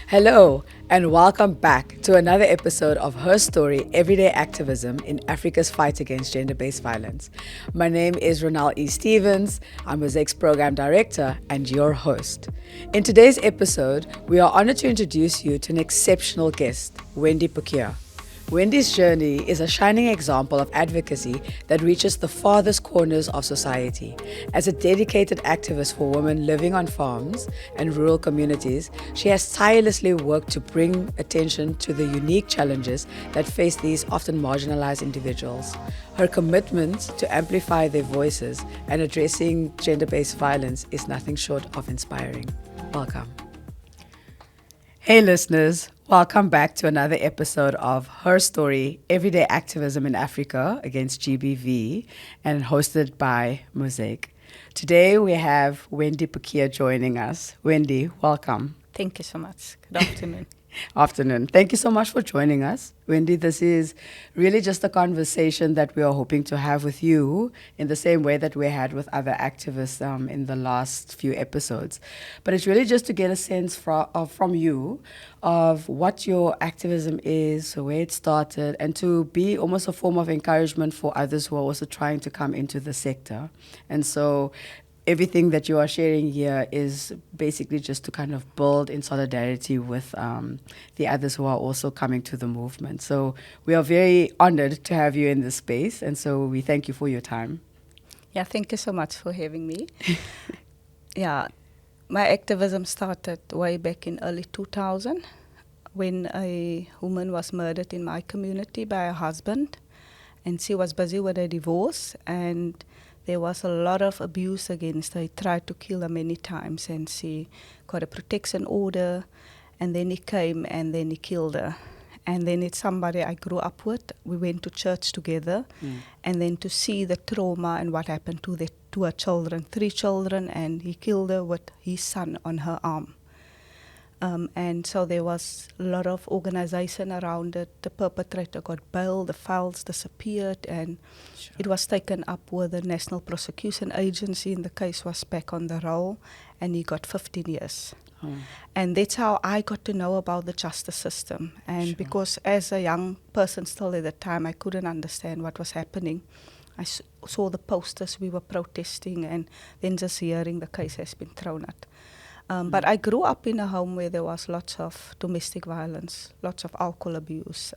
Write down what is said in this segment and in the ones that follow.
Hello, and welcome back to another episode of Her Story Everyday Activism in Africa's Fight Against Gender-Based Violence. My name is Ronald E. Stevens. I'm Mosaic's Program Director and your host. In today's episode, we are honored to introduce you to an exceptional guest, Wendy Pukia. Wendy's journey is a shining example of advocacy that reaches the farthest corners of society. As a dedicated activist for women living on farms and rural communities, she has tirelessly worked to bring attention to the unique challenges that face these often marginalized individuals. Her commitment to amplify their voices and addressing gender-based violence is nothing short of inspiring. Welcome. Hey listeners, welcome back to another episode of Her Story, Everyday Activism in Africa Against GBV, and hosted by Mosaic. Today we have Wendy Pukia joining us. Wendy, welcome. Thank you so much. Good afternoon. Afternoon. Thank you so much for joining us. Wendy, this is really just a conversation that we are hoping to have with you in the same way that we had with other activists in the last few episodes. But it's really just to get a sense from you of what your activism is, where it started, and to be almost a form of encouragement for others who are also trying to come into the sector. And so everything that you are sharing here is basically just to kind of build in solidarity with the others who are also coming to the movement. So we are very honored to have you in this space, and so we thank you for your time. Yeah, thank you so much for having me. Yeah, my activism started way back in early 2000 when a woman was murdered in my community by her husband, and she was busy with a divorce, and there was a lot of abuse against her. He tried to kill her many times, and she got a protection order, and then he came and then he killed her. And then it's somebody I grew up with. We went to church together, and then to see the trauma and what happened to her children, 3 children, and he killed her with his son on her arm. And so there was a lot of organization around it. The perpetrator got bailed, the files disappeared, and it was taken up with the National Prosecution Agency, and the case was back on the roll, and he got 15 years. And that's how I got to know about the justice system. And because as a young person still at the time, I couldn't understand what was happening. I saw the posters, we were protesting, and then just hearing the case has been thrown out. But I grew up in a home where there was lots of domestic violence, lots of alcohol abuse,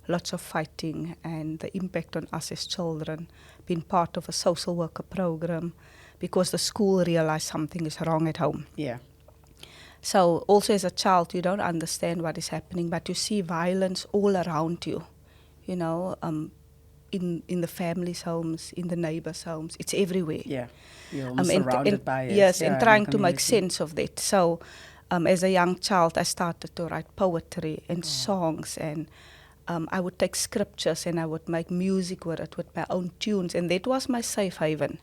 lots of fighting, and the impact on us as children, being part of a social worker program, because the school realized something is wrong at home. Yeah. So also as a child, you don't understand what is happening, but you see violence all around you, you know, in the families' homes, in the neighbors' homes. It's everywhere. Yeah. You're almost surrounded by it. Yes, yeah, and trying to make sense of that. So as a young child, I started to write poetry and songs, and I would take scriptures and I would make music with it, with my own tunes, and that was my safe haven.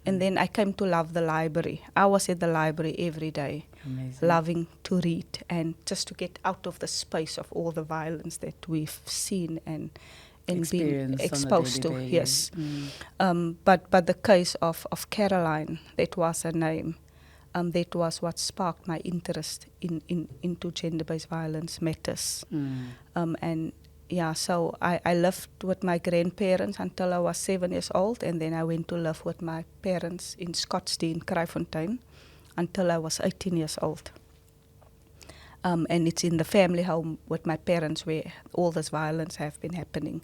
And then I came to love the library. I was at the library every day, loving to read and just to get out of the space of all the violence that we've seen and been exposed to. Yes. But the case of Caroline, that was her name, that was what sparked my interest into gender-based violence matters. And yeah, so I lived with my grandparents until I was 7 years old, and then I went to live with my parents in Scottsdene, Kraaifontein, until I was 18 years old. And it's in the family home with my parents where all this violence have been happening.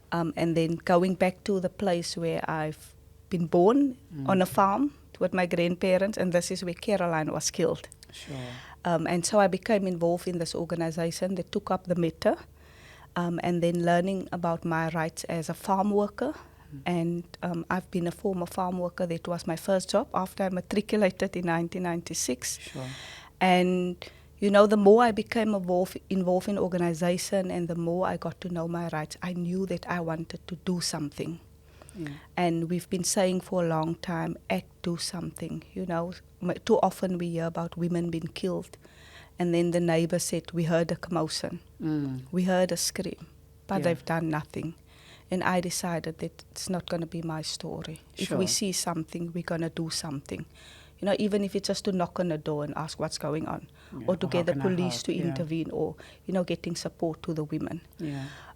And then going back to the place where I've been born, on a farm with my grandparents, and this is where Caroline was killed. Sure. And so I became involved in this organization that took up the matter, and then learning about my rights as a farm worker. And I've been a former farm worker. That was my first job after I matriculated in 1996. Sure. And you know, the more I became involved in organization and the more I got to know my rights, I knew that I wanted to do something. And we've been saying for a long time, act, do something. You know, too often we hear about women being killed. And then the neighbor said, we heard a commotion. We heard a scream, but they've done nothing. And I decided that it's not going to be my story. If we see something, we're going to do something. even if it's just to knock on a door and ask what's going on, or to get the police to intervene, or, getting support to the women.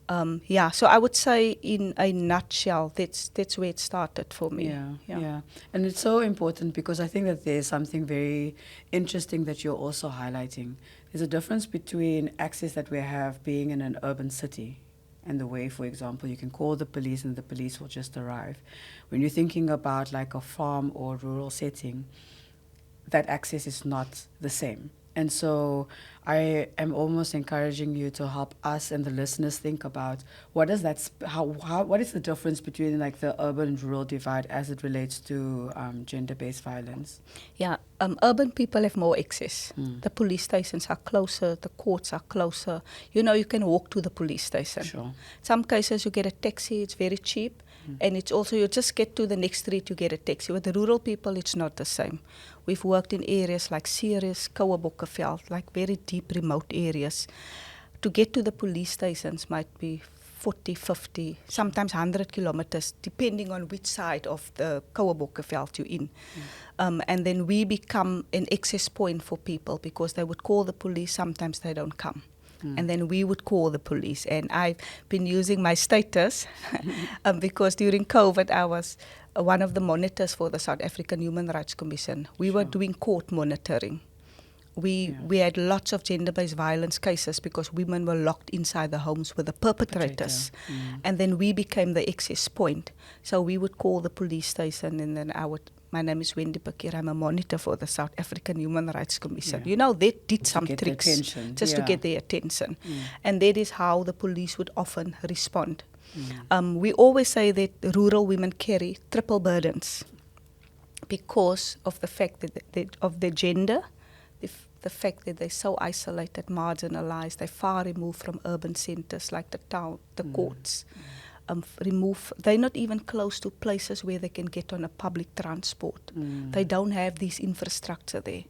So I would say in a nutshell, that's where it started for me. Yeah. And it's so important because I think that there's something very interesting that you're also highlighting. There's a difference between access that we have being in an urban city and the way, for example, you can call the police and the police will just arrive. When you're thinking about like a farm or rural setting, that access is not the same. And so I am almost encouraging you to help us and the listeners think about what is the difference between like the urban and rural divide as it relates to gender-based violence? Urban people have more access. The police stations are closer, the courts are closer. You can walk to the police station. Sure. Some cases you get a taxi, it's very cheap. And it's also, you just get to the next street, you get a taxi. With the rural people, it's not the same. We've worked in areas like Ceres, Kouwabokkenveld, like very deep, remote areas. To get to the police stations might be 40, 50, sometimes 100 kilometers, depending on which side of the Kouwabokkenveld you're in. And then we become an access point for people because they would call the police, sometimes they don't come. And then we would call the police. And I've been using my status because during COVID, I was one of the monitors for the South African Human Rights Commission. We were doing court monitoring. We had lots of gender-based violence cases because women were locked inside the homes with the perpetrators. And then we became the access point. So we would call the police station and then my name is Wendy Pakir. I'm a monitor for the South African Human Rights Commission. They did some tricks just to get their attention. And that is how the police would often respond. We always say that rural women carry triple burdens because of the fact that of their gender, the fact that they're so isolated, marginalized, they're far removed from urban centers like the town, the courts. They're not even close to places where they can get on a public transport. They don't have this infrastructure there.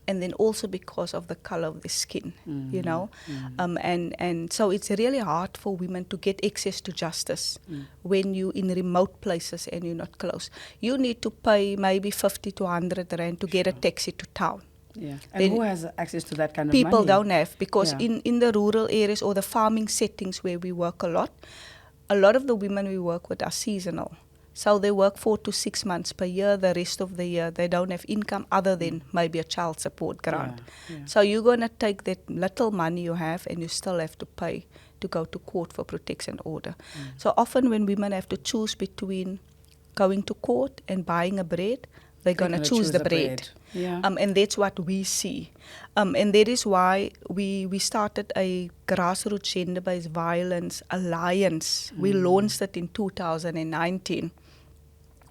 And then also because of the color of the skin, and so it's really hard for women to get access to justice when you're in remote places and you're not close. You need to pay maybe 50 to 100 rand to get a taxi to town. And then who has access to that kind of money? People don't have, because in the rural areas or the farming settings where we work a lot of the women we work with are seasonal. So they work 4 to 6 months per year. The rest of the year, they don't have income other than maybe a child support grant. So you're going to take that little money you have and you still have to pay to go to court for protection order. So often when women have to choose between going to court and buying a bread, they're going to choose the bread. And that's what we see. And that is why we started a grassroots gender-based violence alliance. We launched it in 2019,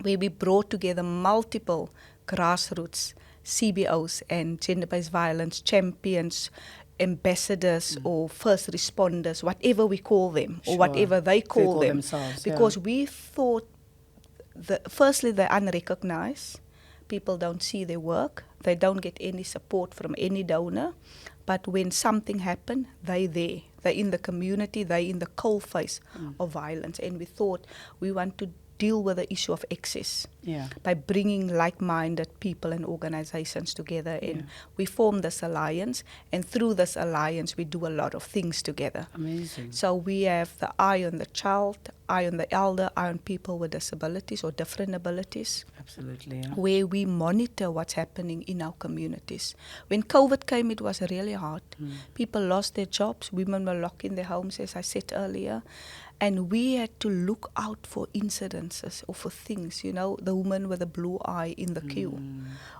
where we brought together multiple grassroots CBOs and gender-based violence champions, ambassadors or first responders, whatever we call them, or whatever they call them. Because we thought, firstly, they're unrecognized. People don't see their work. They don't get any support from any donor. But when something happens, they're there. They're in the community. They're in the coalface of violence. And we thought we want to deal with the issue of access by bringing like-minded people and organizations together. And we formed this alliance. And through this alliance, we do a lot of things together. Amazing. So we have the eye on the child, eye on the elder, eye on people with disabilities or different abilities. Absolutely. Where we monitor what's happening in our communities. When COVID came, it was really hard. People lost their jobs. Women were locked in their homes, as I said earlier. And we had to look out for incidences or for things, the woman with a blue eye in the queue,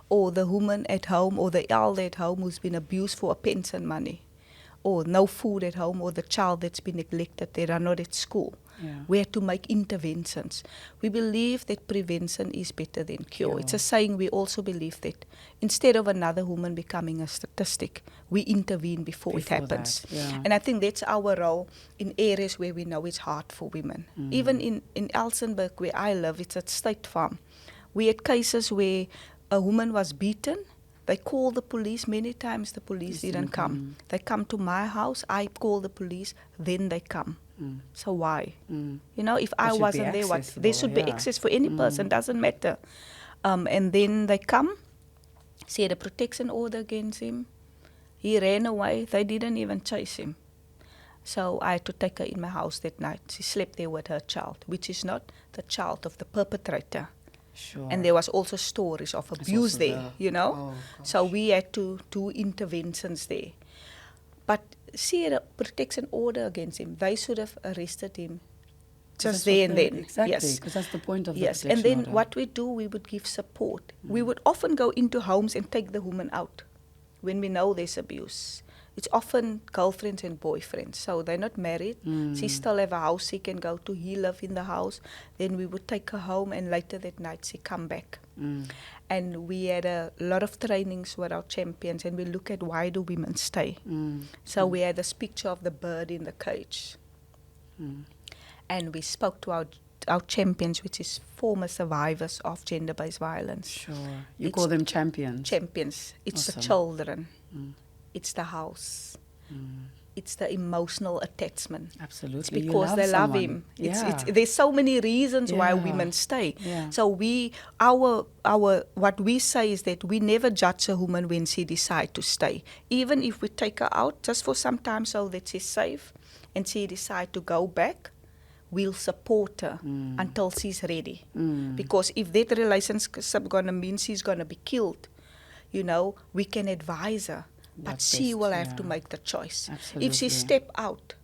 or the woman at home, or the elder at home who's been abused for a pension money, or no food at home, or the child that's been neglected, they are not at school. We had to make interventions. We believe that prevention is better than cure. It's a saying. We also believe that instead of another woman becoming a statistic, we intervene before it happens. And I think that's our role in areas where we know it's hard for women. Even in Elsenburg, where I live, it's a state farm. We had cases where a woman was beaten. They called the police. Many times the police didn't come. They come to my house, I call the police, then they come. So why? If I wasn't there, there should be access for any person, doesn't matter. And then they come, She had a protection order against him. He ran away. They didn't even chase him. So I had to take her in my house that night. She slept there with her child, which is not the child of the perpetrator. Sure. And there was also stories of abuse there, Oh, So gosh. we had to do interventions there. But she had a protection order against him. They should have arrested him just there and then. Exactly, Yes. because that's the point of the Yes, protection and then order. what we do, we would give support. We would often go into homes and take the woman out when we know there's abuse. It's often girlfriends and boyfriends, so they're not married. She still have a house she can go to. He live in the house. Then we would take her home, and later that night she come back. And we had a lot of trainings with our champions, and we look at why do women stay. So we had this picture of the bird in the cage. And we spoke to our champions, which is former survivors of gender-based violence. Sure. You call them champions? Champions. It's Awesome. the children. It's the house. It's the emotional attachment. Absolutely. It's because they love him. Yeah. There's so many reasons why Yeah. women stay. Yeah. So our what we say is that we never judge a woman when she decides to stay. Even if we take her out just for some time so that she's safe and she decides to go back, we'll support her until she's ready. Because if that relationship gonna mean she's gonna be killed, we can advise her. But What's she best, will have to yeah. make the choice. Absolutely. If she step out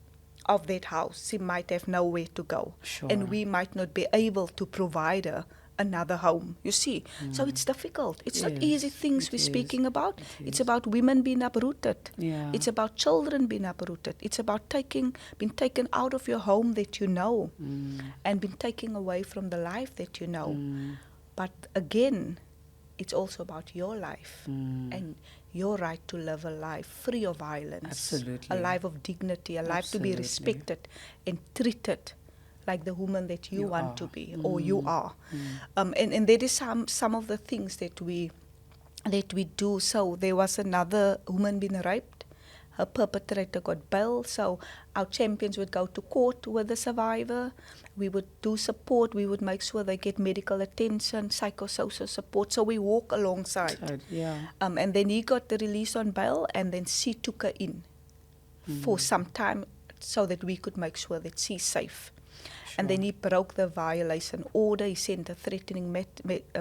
of that house, she might have nowhere to go. Sure. And we might not be able to provide her another home, you see. So it's difficult. It's not easy Yes, things it we're is. speaking about. It It's is. about women being uprooted. Yeah. It's about children being uprooted. It's about being taken out of your home that you know and being taken away from the life that you know. But again, it's also about your life and your right to live a life free of violence. Absolutely. A life of dignity, a life to be Absolutely. respected and treated like the woman that you want are. to be or you are. And that is some of the things that we do. So there was another woman being raped. Her perpetrator got bail, so our champions would go to court with the survivor. We would do support. We would make sure they get medical attention, psychosocial support. So we walk alongside. Yeah. And then he got the release on bail, and then she took her in for some time so that we could make sure that she's safe. And then he broke the violation order. He sent the threatening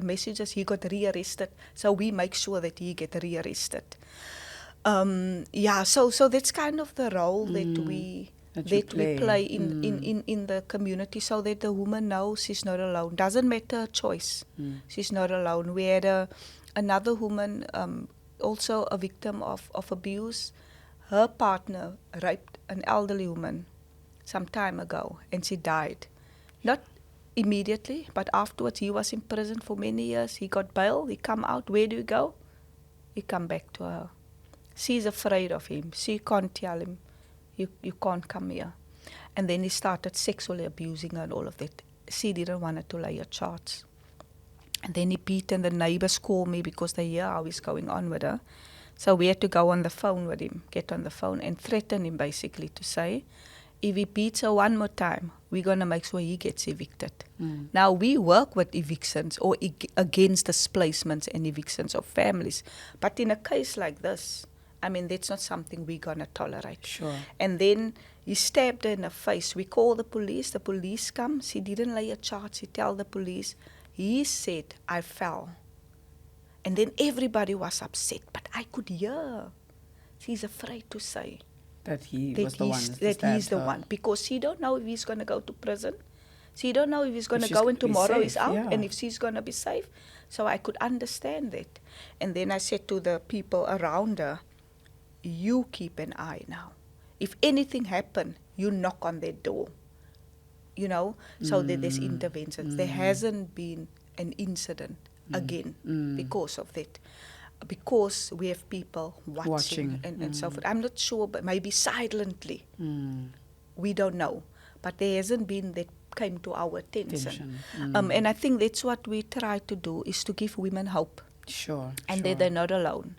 messages. He got rearrested. So we make sure that he get rearrested. So that's kind of the role that we play in the community, so that the woman knows she's not alone. Doesn't matter her choice. She's not alone. We had another woman, also a victim of abuse. Her partner raped an elderly woman some time ago, and she died. Not immediately, but afterwards. He was in prison for many years. He got bail. He come out. Where do you go? He come back to her. She's afraid of him. She can't tell him, you can't come here. And then he started sexually abusing her and all of that. She didn't want her to lay a charge. And then he beat, and the neighbors called me because they hear how he's going on with her. So we had to go on the phone with him, get on the phone and threaten him basically to say, if he beats her one more time, we're going to make sure he gets evicted. Now, we work with evictions or against displacements and evictions of families. But in a case like this, I mean, that's not something we're going to tolerate. Sure. And then he stabbed her in the face. We call the police come. She didn't lay a charge. She tell the police. He said, I fell. And then everybody was upset. But I could hear. She's afraid to say That he that was the one. he's the one. Because she don't know if he's going to go to prison. She don't know if he's going to she's go gonna and be tomorrow safe, he's out. yeah. And if she's going to be safe. So I could understand that. And then I said to the people around her, you keep an eye now. If anything happen, you knock on their door. So that there's interventions. There hasn't been an incident again because of that. Because we have people watching. And so forth. I'm not sure, but maybe silently. We don't know. But there hasn't been that came to our attention. And I think that's what we try to do, is to give women hope. Sure. And that they're not alone.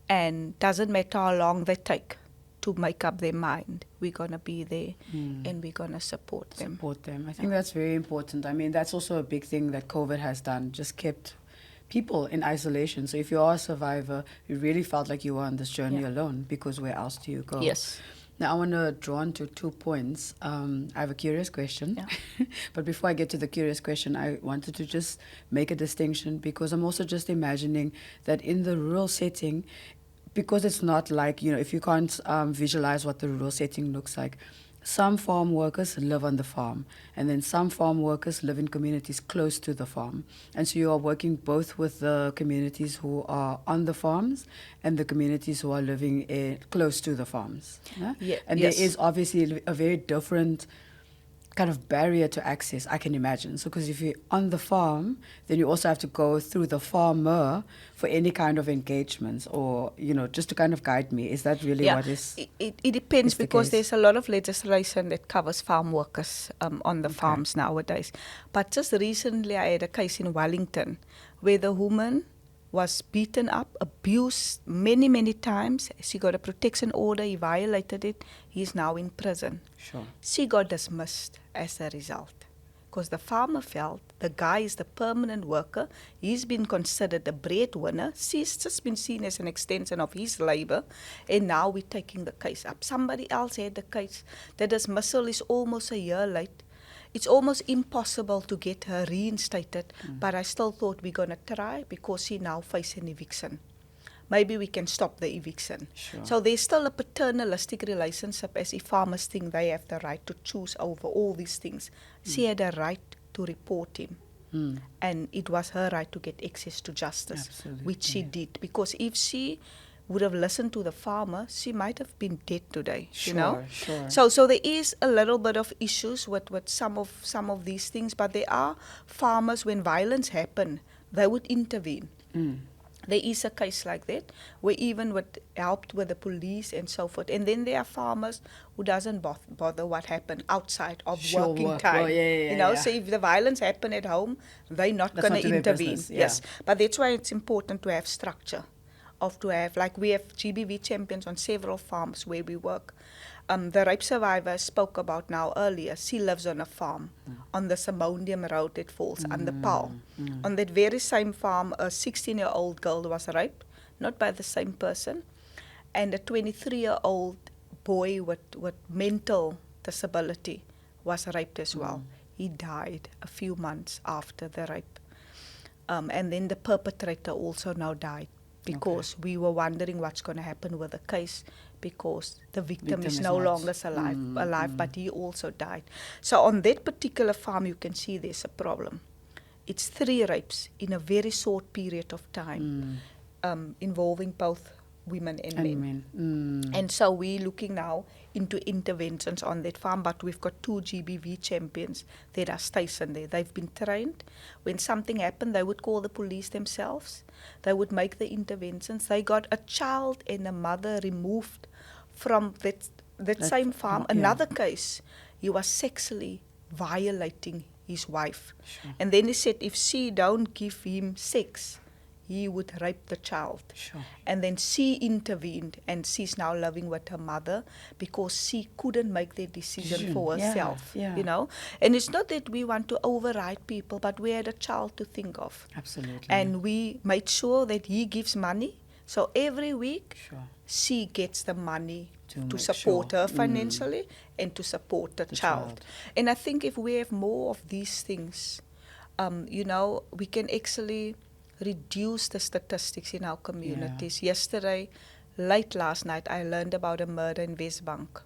And doesn't matter how long they take to make up their mind. We're going to be there and we're going to support them. I think that's very important. I mean, that's also a big thing that COVID has done, just kept people in isolation. So if you are a survivor, you really felt like you were on this journey alone, because where else do you go? Yes. Now, I want to draw on to 2 points. I have a curious question. But before I get to the curious question, I wanted to just make a distinction, because I'm also just imagining that in the rural setting, because it's not like, if you can't visualize what the rural setting looks like, some farm workers live on the farm, and then some farm workers live in communities close to the farm. And so you are working both with the communities who are on the farms and the communities who are living close to the farms. Yeah? And there is obviously a very different kind of barrier to access, I can imagine. So because if you're on the farm, then you also have to go through the farmer for any kind of engagements, or, just to kind of guide me. Is that really what is? It depends, because there's a lot of legislation that covers farm workers on the farms nowadays. But just recently I had a case in Wellington where the woman was beaten up, abused many, many times. She got a protection order. He violated it. He's now in prison. Sure. She got dismissed as a result, because the farmer felt the guy is the permanent worker. He's been considered the breadwinner. She's just been seen as an extension of his labor, and now we're taking the case up. Somebody else had the case. The dismissal is almost a year late. It's almost impossible to get her reinstated, but I still thought we're going to try, because she now faces an eviction. Maybe we can stop the eviction. Sure. So there's still a paternalistic relationship, as if farmers think they have the right to choose over all these things. She had a right to report him, and it was her right to get access to justice, Absolutely. which she did. Because if she would have listened to the farmer, she might have been dead today. Sure. So there is a little bit of issues with some of these things, but there are farmers, when violence happen, they would intervene. There is a case like that, where even helped with the police and so forth. And then there are farmers who doesn't bother what happened outside of working time. So if the violence happened at home, they're not going to intervene. Yes, but that's why it's important to have structure. Like we have GBV champions on several farms where we work. The rape survivor spoke about now earlier. She lives on a farm on the Simonium Road that falls under Paul. On that very same farm, a 16-year-old girl was raped, not by the same person, and a 23-year-old boy with mental disability was raped as well. He died a few months after the rape. And then the perpetrator also now died, because we were wondering what's going to happen with the case, because the victim is no longer alive, but he also died. So on that particular farm, you can see there's a problem. It's 3 rapes in a very short period of time, involving both women and men. And so we're looking now into interventions on that farm, but we've got 2 GBV champions that are stationed there. They've been trained. When something happened, they would call the police themselves. They would make the interventions. They got a child and a mother removed from that same farm. Another case, he was sexually violating his wife. Sure. And then he said if she don't give him sex, he would rape the child. Sure. And then she intervened, and she's now living with her mother, because she couldn't make the decision for herself. And it's not that we want to override people, but we had a child to think of. Absolutely. And we made sure that he gives money. So every week, she gets the money to support her financially and to support the child. And I think if we have more of these things, we can actually reduce the statistics in our communities. Late last night, I learned about a murder in Westbank.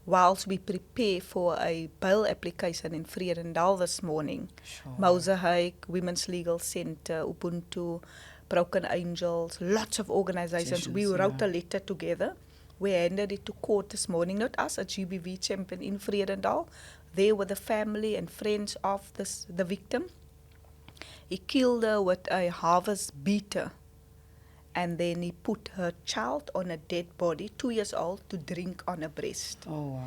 Whilst we prepare for a bail application in Vredendal this morning, Mosaic, Women's Legal Center, Ubuntu, Broken Angels, lots of organizations, we wrote a letter together. We handed it to court this morning, not us, a GBV champion in Vredendal. There were the family and friends of the victim. He killed her with a harvest beater, and then he put her child on a dead body, 2 years old, to drink on her breast. Oh,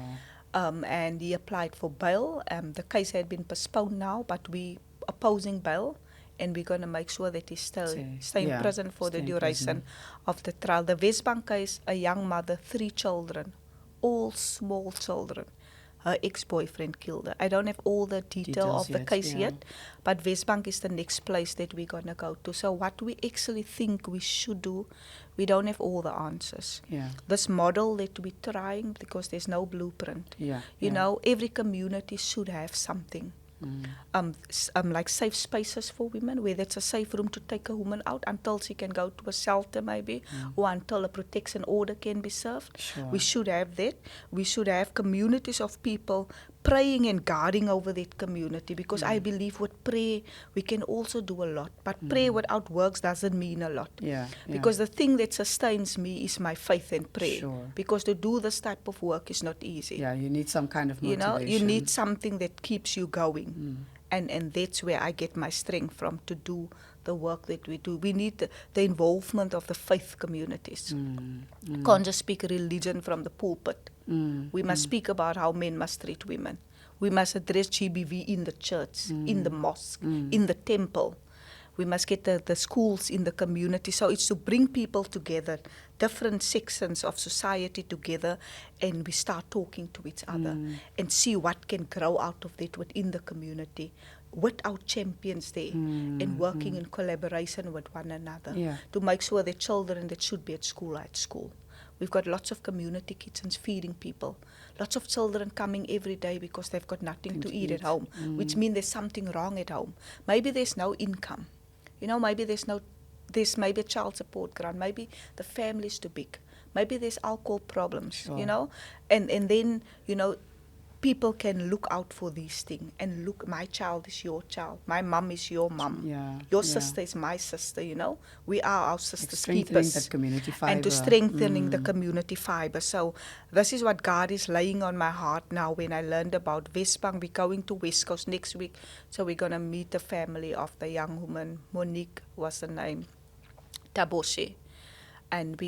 wow. And he applied for bail. The case had been postponed now, but we opposing bail, and we're going to make sure that he stay in prison for the duration of the trial. The Westbank case, a young mother, 3 children, all small children, her ex-boyfriend killed her. I don't have all the detail of the case yet, but Westbank is the next place that we're going to go to. So what we actually think we should do, we don't have all the answers. Yeah. This model that we're trying, because there's no blueprint. You know, every community should have something. Like safe spaces for women, where it's a safe room to take a woman out until she can go to a shelter maybe, or until a protection order can be served. We should have that. We should have communities of people praying and guarding over that community, because I believe with prayer we can also do a lot, but prayer without works doesn't mean a lot. Because the thing that sustains me is my faith and prayer, because to do this type of work is not easy. You need some kind of motivation. You know, you need something that keeps you going. And that's where I get my strength from to do the work that we do. We need the involvement of the faith communities. Can't just speak religion from the pulpit. We must speak about how men must treat women. We must address GBV in the church, in the mosque, in the temple. We must get the schools in the community. So it's to bring people together, different sections of society together, and we start talking to each other and see what can grow out of that within the community, with our champions there, and working in collaboration with one another to make sure that children that should be at school are at school. We've got lots of community kitchens feeding people. Lots of children coming every day because they've got nothing to eat at home, which means there's something wrong at home. Maybe there's no income. You know, maybe there's maybe a child support grant. Maybe the family's too big. Maybe there's alcohol problems, you know. And then, you know, people can look out for these things and look, my child is your child. My mom is your mom. Your sister is my sister, you know. We are our sisters' keepers. That community fiber. And to strengthening the community fiber. So this is what God is laying on my heart now when I learned about Westbank. We're going to West Coast next week. So we're going to meet the family of the young woman, Monique was the name, Taboshe. And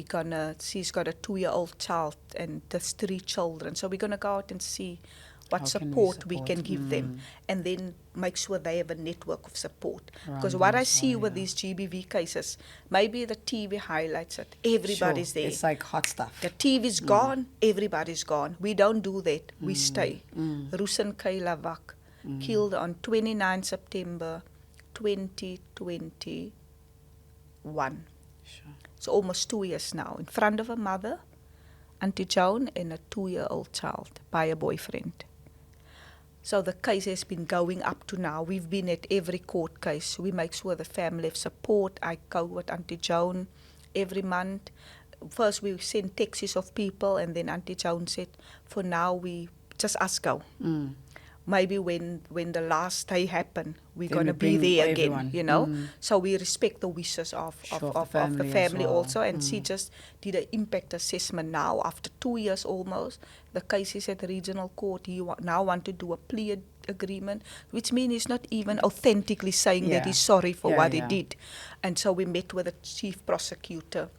she's got a 2-year-old child and there's 3 children. So we're going to go out and see what support we can give them, and then make sure they have a network of support. Because what I see with these GBV cases, maybe the TV highlights it, everybody's there. It's like hot stuff. The TV's gone, everybody's gone. We don't do that, we stay. Rusen Kailavak, killed on 29 September 2021. So almost 2 years now, in front of her mother, Auntie Joan, and a 2-year-old child by a boyfriend. So the case has been going up to now. We've been at every court case. We make sure the family have support. I go with Auntie Joan every month. First we send taxis of people, and then Auntie Joan said, for now we just us go. Maybe when the last day happened, we're going to be there again, you know. So we respect the wishes of the family also. And she just did an impact assessment now. After 2 years almost, the case is at the regional court. He now want to do a plea agreement, which means he's not even authentically saying that he's sorry for what he did. And so we met with the chief prosecutor.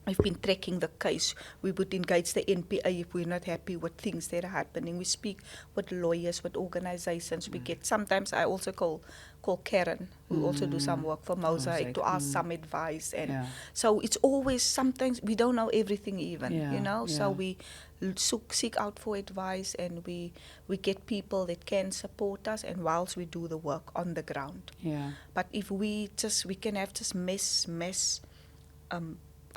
We've been tracking the case. We would engage the NPA if we're not happy with things that are happening. We speak with lawyers, with organizations. We get, sometimes I also call Karen, who also do some work for Mosaic, to ask some advice. And so it's always, sometimes we don't know everything even, you know. So we seek out for advice, and we get people that can support us, and whilst we do the work on the ground. But if we can have just mass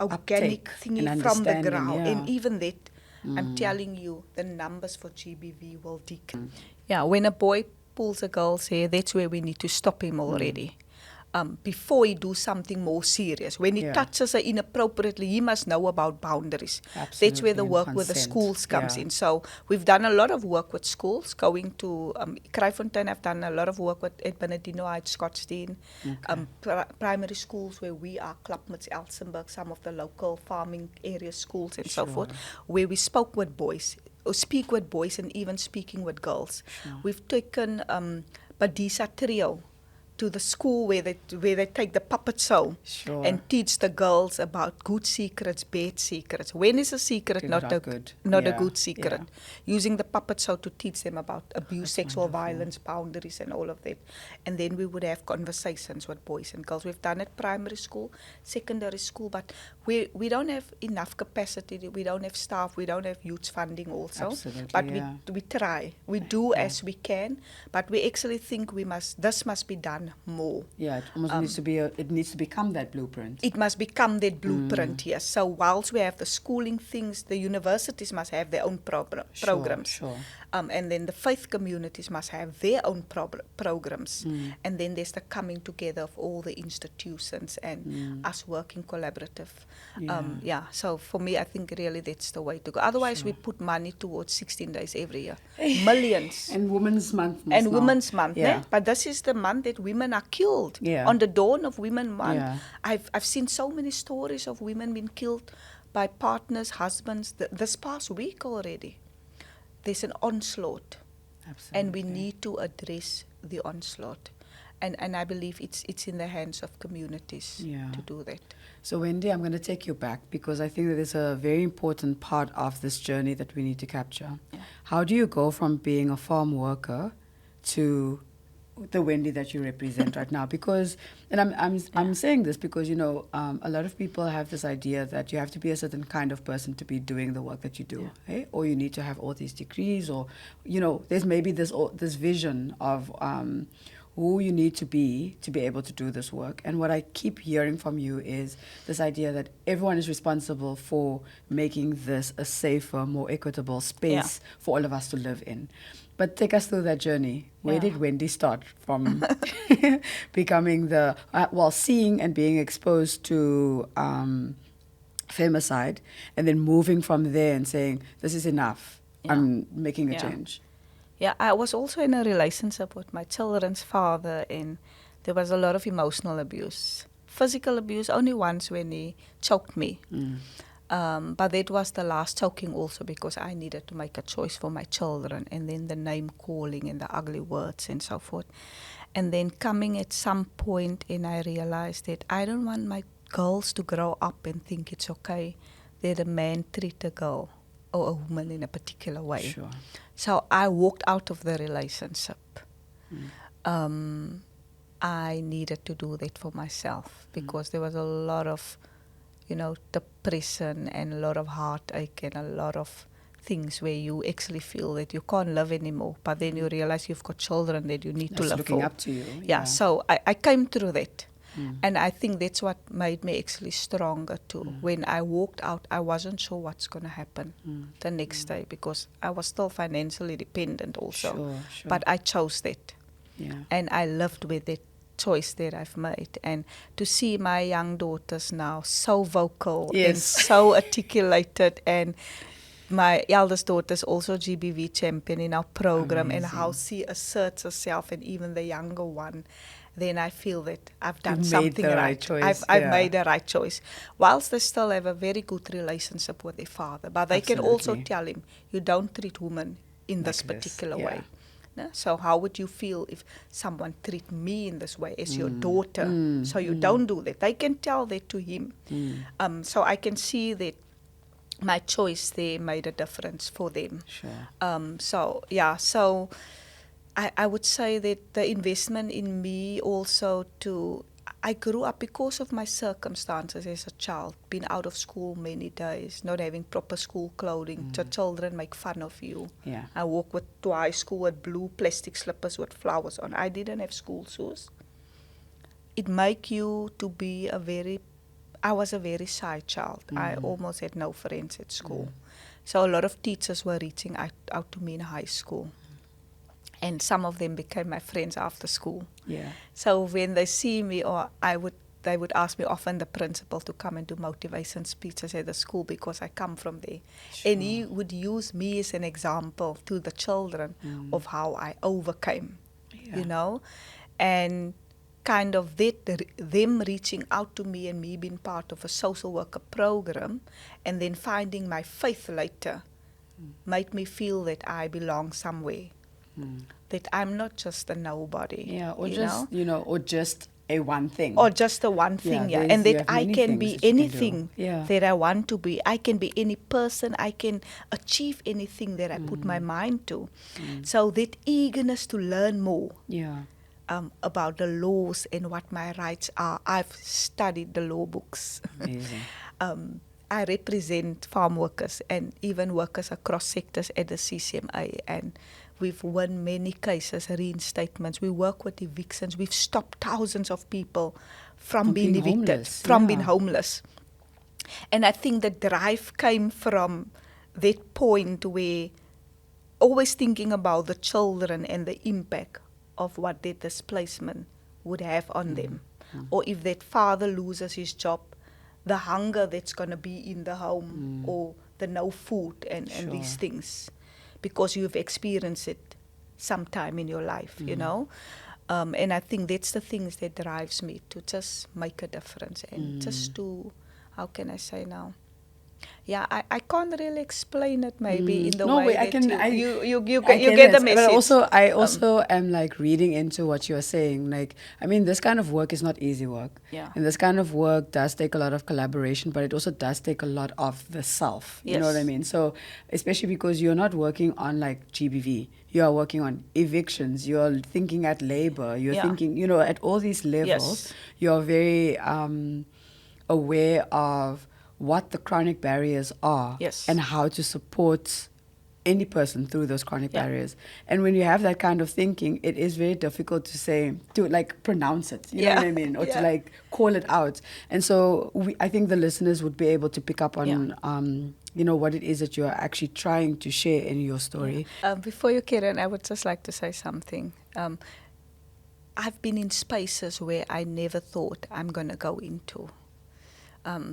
organic thingy from the ground, and even that, I'm telling you, the numbers for GBV will decrease. When a boy pulls a girl's hair, that's where we need to stop him already. Before he do something more serious. When he touches her inappropriately, he must know about boundaries. Absolutely. That's where the work with the schools comes in. So we've done a lot of work with schools, going to Kraaifontein. I've done a lot of work with Ed Bernardino Height, Scottsdene, primary schools where we are, Klapmuts, Elsenburg, some of the local farming area schools and so forth, where we spoke with boys, or speak with boys, and even speaking with girls. We've taken Badisa Trio to the school where they take the puppet show Sure. and teach the girls about good secrets, bad secrets. When is a secret Good, not not a good. not a Yeah, good secret? Using the puppet show to teach them about abuse, That's sexual wonderful. violence, boundaries, and all of that. And then we would have conversations with boys and girls. We've done it primary school, secondary school, but we don't have enough capacity. We don't have staff. We don't have youth funding also. Absolutely, But yeah. we try. We do as we can, but we actually think this must be done more. Yeah, it almost needs to be it needs to become that blueprint. It must become that blueprint, yes. So whilst we have the schooling things, the universities must have their own programs. Sure. And then the faith communities must have their own programs. And then there's the coming together of all the institutions and us working collaborative. So for me, I think really that's the way to go. Otherwise, we put money towards 16 days every year. Millions. And Women's Month. Women's Month, yeah. But this is the month that women are killed. Yeah. On the dawn of Women's Month, Yeah. I've seen so many stories of women being killed by partners, husbands. This past week already, there's an onslaught, Absolutely. and we need to address the onslaught. And I believe it's in the hands of communities to do that. So Wendy, I'm going to take you back because I think that it's a very important part of this journey that we need to capture. Yeah. How do you go from being a farm worker to the Wendy that you represent right now? Because, and I'm saying this because, a lot of people have this idea that you have to be a certain kind of person to be doing the work that you do, or you need to have all these degrees, or, there's maybe this vision of who you need to be able to do this work. And what I keep hearing from you is this idea that everyone is responsible for making this a safer, more equitable space for all of us to live in. But take us through that journey. Where did Wendy start from becoming seeing and being exposed to femicide, and then moving from there and saying, this is enough, I'm making a change? Yeah, I was also in a relationship with my children's father, and there was a lot of emotional abuse. Physical abuse only once when he choked me. But that was the last choking also because I needed to make a choice for my children, and then the name calling and the ugly words and so forth. And then coming at some point, and I realized that I don't want my girls to grow up and think it's okay that a man treat a girl or a woman in a particular way. Sure. So I walked out of the relationship. I needed to do that for myself because there was a lot of, depression and a lot of heartache and a lot of things where you actually feel that you can't live anymore. But then you realize you've got children that you need to live looking for. up to you. Yeah, so I came through that. And I think that's what made me actually stronger too. When I walked out, I wasn't sure what's going to happen the next day because I was still financially dependent also. Sure. But I chose that. Yeah. And I lived with that choice that I've made. And to see my young daughters now so vocal and so articulated, and my eldest daughter is also GBV champion in our program. Amazing. And how she asserts herself, and even the younger one, then I feel that I've done something right. I've made the right choice. Whilst they still have a very good relationship with their father, but they can also tell him, you don't treat women in this particular way. No? So how would you feel if someone treat me in this way as your daughter? So you don't do that. They can tell that to him. So I can see that my choice there made a difference for them. Sure. So I would say that the investment in me also I grew up because of my circumstances as a child, being out of school many days, not having proper school clothing. The children make fun of you. Yeah. I walk to high school with blue plastic slippers with flowers on. I didn't have school shoes. It make you to be I was a very shy child. I almost had no friends at school. So a lot of teachers were reaching out to me in high school. And some of them became my friends after school. Yeah. So when they see me, they would ask me often the principal to come and do motivation speeches at the school because I come from there. Sure. And he would use me as an example to the children of how I overcame, and kind of them reaching out to me and me being part of a social worker program, and then finding my faith later made me feel that I belong somewhere. that I'm not just a nobody. Yeah, or you just, know? or just a one thing. Or just the one thing, there's- and you that have I many can things be that you can do. anything Yeah. that I want to be. I can be any person. I can achieve anything that I put my mind to. So that eagerness to learn more Yeah. about the laws and what my rights are. I've studied the law books. Amazing. I represent farm workers and even workers across sectors at the CCMA, and we've won many cases, reinstatements. We work with evictions. We've stopped thousands of people from being evicted, homeless, from yeah. being homeless. And I think the drive came from that point where always thinking about the children and the impact of what their displacement would have on them. Or if that father loses his job, the hunger that's going to be in the home, or the no food and these Sure. things, because you've experienced it sometime in your life, you know. And I think that's the things that drives me to just make a difference and just to, how can I say now? Yeah, I can't really explain it maybe in the No, way wait, I that can. you I get the it, message. But I also am like reading into what you're saying. Like, I mean, this kind of work is not easy work. Yeah. And this kind of work does take a lot of collaboration, but it also does take a lot of the self. You know what I Yes. mean? So, especially because you're not working on like GBV, you are working on evictions, you're thinking at labor, you're Yeah. thinking, at all these levels, Yes. you're very aware of what the chronic barriers are Yes. and how to support any person through those chronic Yeah. barriers. And when you have that kind of thinking, it is very difficult to like pronounce it, you know what I mean? Or to Yeah. like call it out. And so I think the listeners would be able to pick up on, what it is that you're actually trying to share in your story. Before you, Karen, I would just like to say something. I've been in spaces where I never thought I'm going to go into.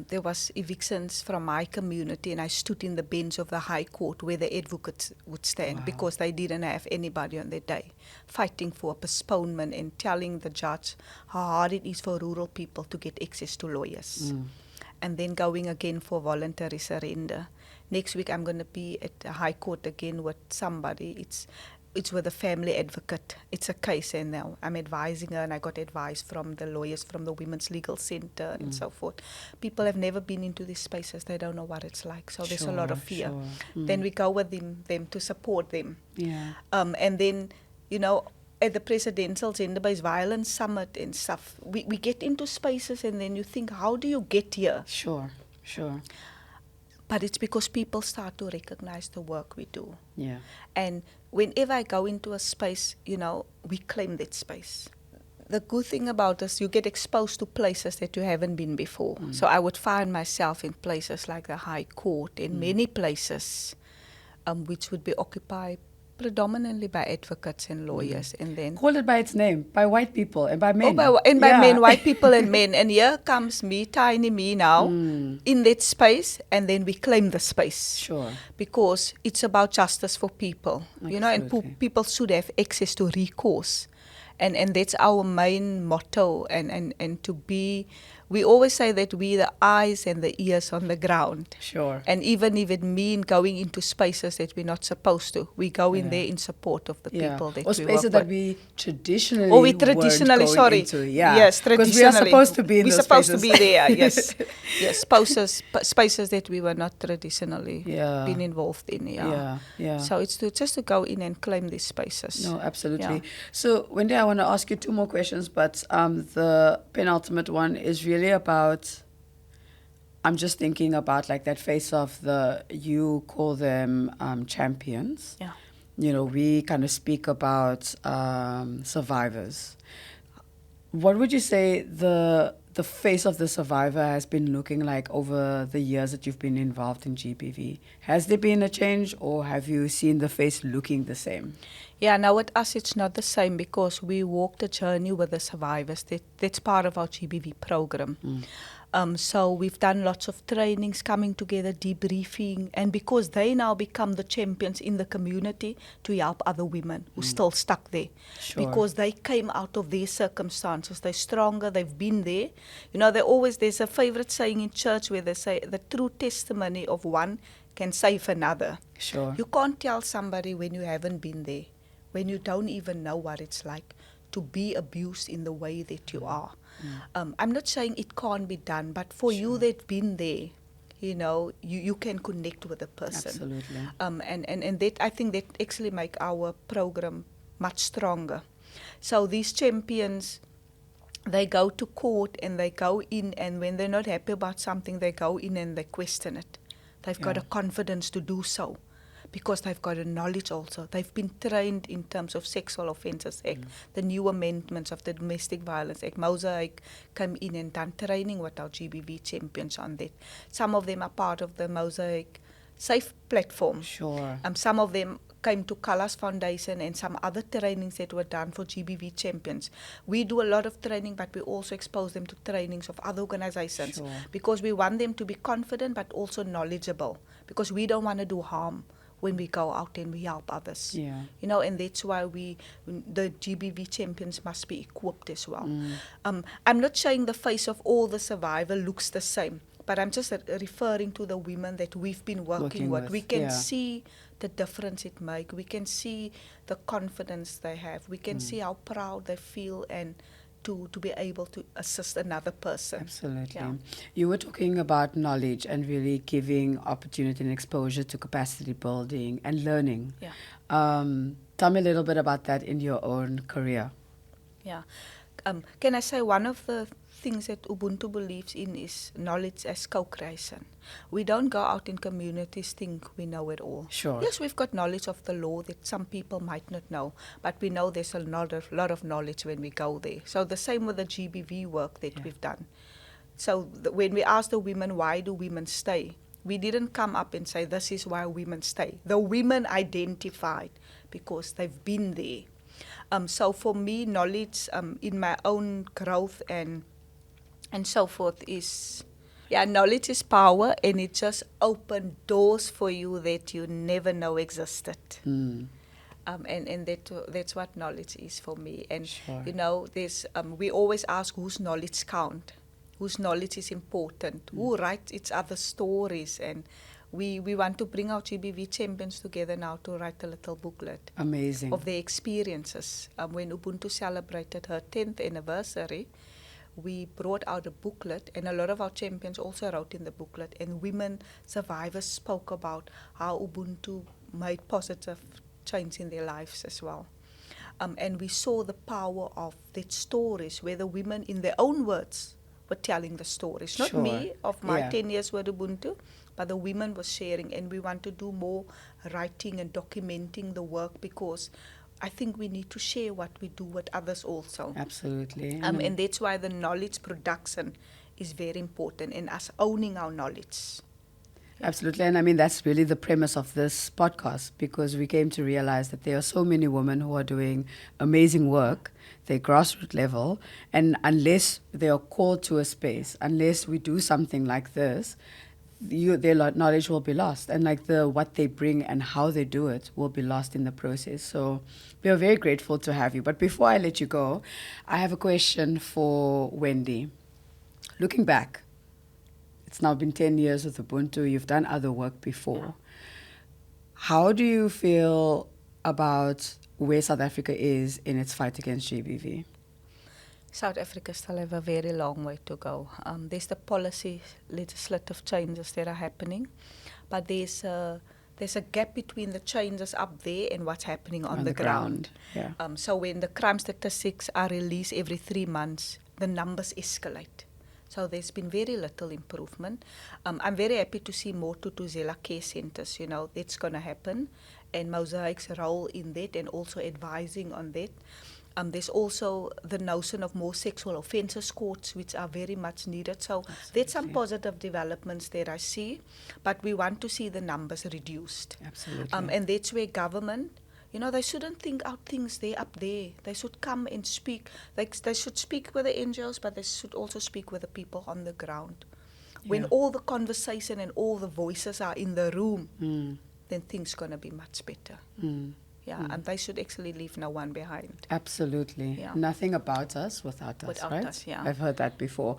There was evictions from my community, and I stood in the bench of the High Court where the advocates would stand. Wow. Because they didn't have anybody on their day, fighting for a postponement and telling the judge how hard it is for rural people to get access to lawyers. And then going again for voluntary surrender. Next week I'm going to be at the High Court again with somebody. It's with a family advocate. It's a case, and now I'm advising her, and I got advice from the lawyers from the Women's Legal Center and so forth. People have never been into these spaces. They don't know what it's like. So there's a lot of fear. Sure. Then we go with them to support them. Yeah. And then, at the Presidential Gender-Based Violence Summit and stuff, we get into spaces, and then you think, how do you get here? Sure. But it's because people start to recognize the work we do. Yeah. And whenever I go into a space, we claim that space. The good thing about this, you get exposed to places that you haven't been before. So I would find myself in places like the High Court, in many places, which would be occupied predominantly by advocates and lawyers. And then Call it by its name, by white people and by men. by Yeah. men, white people and men. And here comes me, tiny me now, in that space, and then we claim the space. Sure. Because it's about justice for people, and Absolutely. people should have access to recourse. And that's our main motto, and to be, we always say that we the eyes and the ears on the ground. Sure. And even if it means going into spaces that we're not supposed to, we go in Yeah. there in support of the people that or we spaces work that with. we traditionally Or we weren't traditionally, going sorry. into. Yeah. Yes, Because traditionally. we are supposed to be in We're those supposed spaces. to be there, yes. Yes, spaces that we were not traditionally been involved in, Yeah. So it's just to go in and claim these spaces. No, absolutely. Yeah. So, Wendy, I want to ask you two more questions, but the penultimate one is really about, I'm just thinking about like that face of you call them champions. Yeah. We kind of speak about survivors. What would you say the face of the survivor has been looking like over the years that you've been involved in GBV? Has there been a change, or have you seen the face looking the same? Yeah, now with us it's not the same, because we walk the journey with the survivors. That's part of our GBV program. So we've done lots of trainings, coming together, debriefing, and because they now become the champions in the community to help other women who still stuck there. Sure. Because they came out of their circumstances. They're stronger, they've been there. There's a favorite saying in church where they say, the true testimony of one can save another. Sure. You can't tell somebody when you haven't been there, when you don't even know what it's like to be abused in the way that you are. I'm not saying it can't be done, but for you that's been there, you can connect with the person. Absolutely. And that, I think that actually make our program much stronger. So these champions, they go to court and they go in, and when they're not happy about something, they go in and they question it. They've got a confidence to do so because they've got a knowledge also. They've been trained in terms of Sexual Offences Act, the new amendments of the Domestic Violence Act. Mosaic came in and done training with our GBV champions on that. Some of them are part of the Mosaic Safe platform. Sure. Some of them came to Kalas Foundation and some other trainings that were done for GBV champions. We do a lot of training, but we also expose them to trainings of other organizations because we want them to be confident but also knowledgeable, because we don't want to do harm when we go out and we help others. And that's why the GBV champions must be equipped as well. I'm not saying the face of all the survivors looks the same, but I'm just referring to the women that we've been working with. We can see the difference it makes. We can see the confidence they have. We can see how proud they feel and to be able to assist another person. Absolutely. You were talking about knowledge and really giving opportunity and exposure to capacity building and learning. Tell me a little bit about that in your own career. Can I say one of the things that Ubuntu believes in is knowledge as co-creation. We don't go out in communities think we know it all. Yes, we've got knowledge of the law that some people might not know, but we know there's a lot of knowledge when we go there. So the same with the GBV work that we've done. So when we asked the women, why do women stay? We didn't come up and say, this is why women stay. The women identified because they've been there. So for me, knowledge in my own growth and so forth is, knowledge is power, and it just opened doors for you that you never know existed. And that's what knowledge is for me. And there's we always ask whose knowledge count, whose knowledge is important, who writes each other's stories, and we want to bring our GBV champions together now to write a little booklet. Amazing. Of their experiences. When Ubuntu celebrated her 10th anniversary, we brought out a booklet, and a lot of our champions also wrote in the booklet, and women survivors spoke about how Ubuntu made positive change in their lives as well. And we saw the power of their stories, where the women in their own words were telling the stories. Not me, of my 10 years with Ubuntu, but the women were sharing, and we want to do more writing and documenting the work, because I think we need to share what we do with others also. Absolutely. And that's why the knowledge production is very important, and us owning our knowledge. Absolutely. And I mean, that's really the premise of this podcast, because we came to realize that there are so many women who are doing amazing work, they're grassroots level, and unless they are called to a space, unless we do something like this, their knowledge will be lost, and what they bring and how they do it will be lost in the process. So we are very grateful to have you. But before I let you go, I have a question for Wendy. Looking back, it's now been 10 years with Ubuntu. You've done other work before. How do you feel about where South Africa is in its fight against GBV? South Africa still have a very long way to go. There's the policy, legislative changes that are happening, but there's a gap between the changes up there and what's happening on the ground. So when the crime statistics are released every 3 months, the numbers escalate. So there's been very little improvement. I'm very happy to see more Tutuzela care centers. That's going to happen, and Mosaic's role in that, and also advising on that. There's also the notion of more sexual offences courts, which are very much needed. So there's some positive developments that I see, but we want to see the numbers reduced. Absolutely. And that's where government, they shouldn't think out things there up there. They should come and speak. They should speak with the NGOs, but they should also speak with the people on the ground. When all the conversation and all the voices are in the room, then things are going to be much better. And they should actually leave no one behind. Absolutely. Nothing about us without us, right? Us, I've heard that before.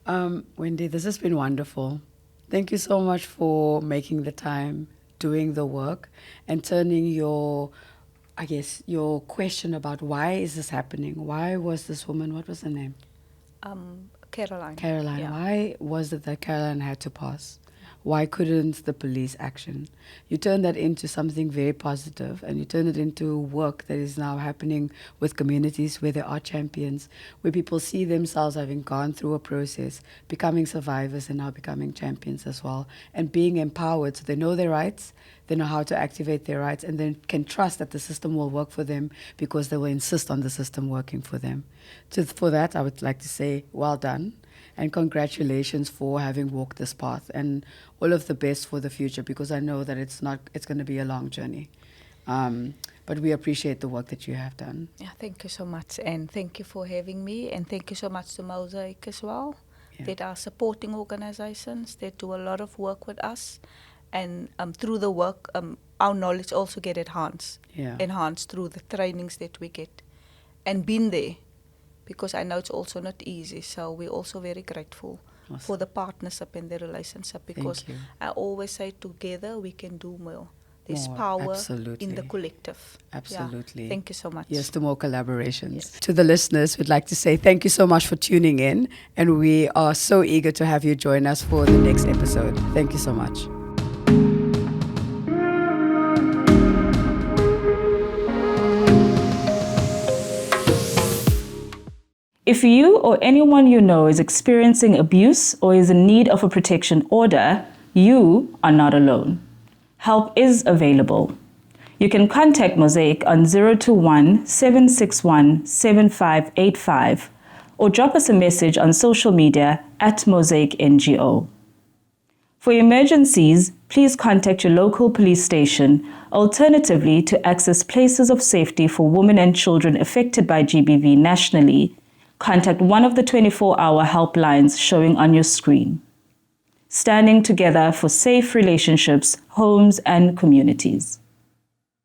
Wendy, this has been wonderful. Thank you so much for making the time, doing the work, and turning your I guess, your question about why is this happening? Why was this woman, what was her name? Caroline. Caroline. Yeah. Why was it that Caroline had to pass? Why couldn't the police action? You turn that into something very positive, and you turn it into work that is now happening with communities where there are champions, where people see themselves having gone through a process, becoming survivors and now becoming champions as well, and being empowered so they know their rights, they know how to activate their rights, and then can trust that the system will work for them because they will insist on the system working for them. For that, I would like to say, well done. And congratulations for having walked this path, and all of the best for the future, because I know that it's going to be a long journey. But we appreciate the work that you have done. Yeah, thank you so much. And thank you for having me. And thank you so much to Mosaic as well. Yeah. That are supporting organizations that do a lot of work with us. And through the work, our knowledge also get enhanced through the trainings that we get. And been there. Because I know it's also not easy, so we're also very grateful for the partnership and the relationship, because I always say together we can do more. There's power in the collective. Absolutely. Yeah. Thank you so much. Yes, to more collaborations. Yes. To the listeners, we'd like to say thank you so much for tuning in, and we are so eager to have you join us for the next episode. Thank you so much. If you or anyone you know is experiencing abuse or is in need of a protection order, you are not alone. Help is available. You can contact Mosaic on 021 761 7585 or drop us a message on social media at Mosaic NGO. For emergencies, please contact your local police station. Alternatively, to access places of safety for women and children affected by GBV nationally, contact one of the 24-hour helplines showing on your screen. Standing together for safe relationships, homes, and communities.